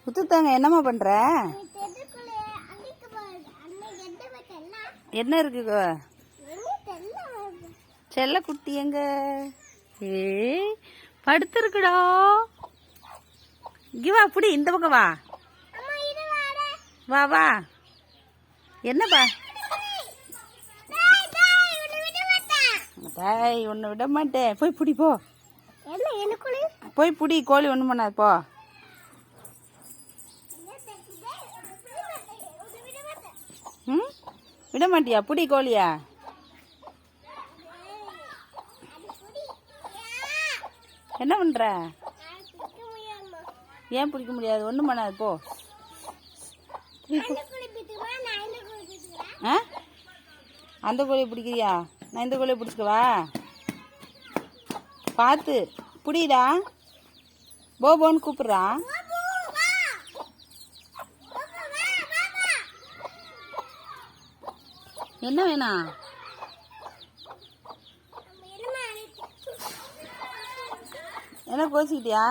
முத்துத்தாங்க என்னம்மா பண்ற? என்ன இருக்கு செல்ல குட்டி எங்க? படுத்துருக்குடா. இங்க வா, புடி, இந்த பக்கம் வா. வா வா. என்னப்பா? டாய், உன்னை விட மாட்டேன். போய் புடி போ. போய் புடி, கோழி ஒண்ணு பண்ணாது போ. ம், விட மாட்டியா? புடி கோழியா. என்ன பண்ற? ஏன் பிடிக்க முடியாது? ஒண்ணும் பண்ணாது போ. அந்த கோழியை பிடிக்கிறியா? நான் இந்த கோழியை பிடிச்சிக்கவா? பார்த்து புடிடா. போன்னு கூப்பிடுறா. என்ன வேணாம்? என்ன கோச்சிக்கிட்டியா?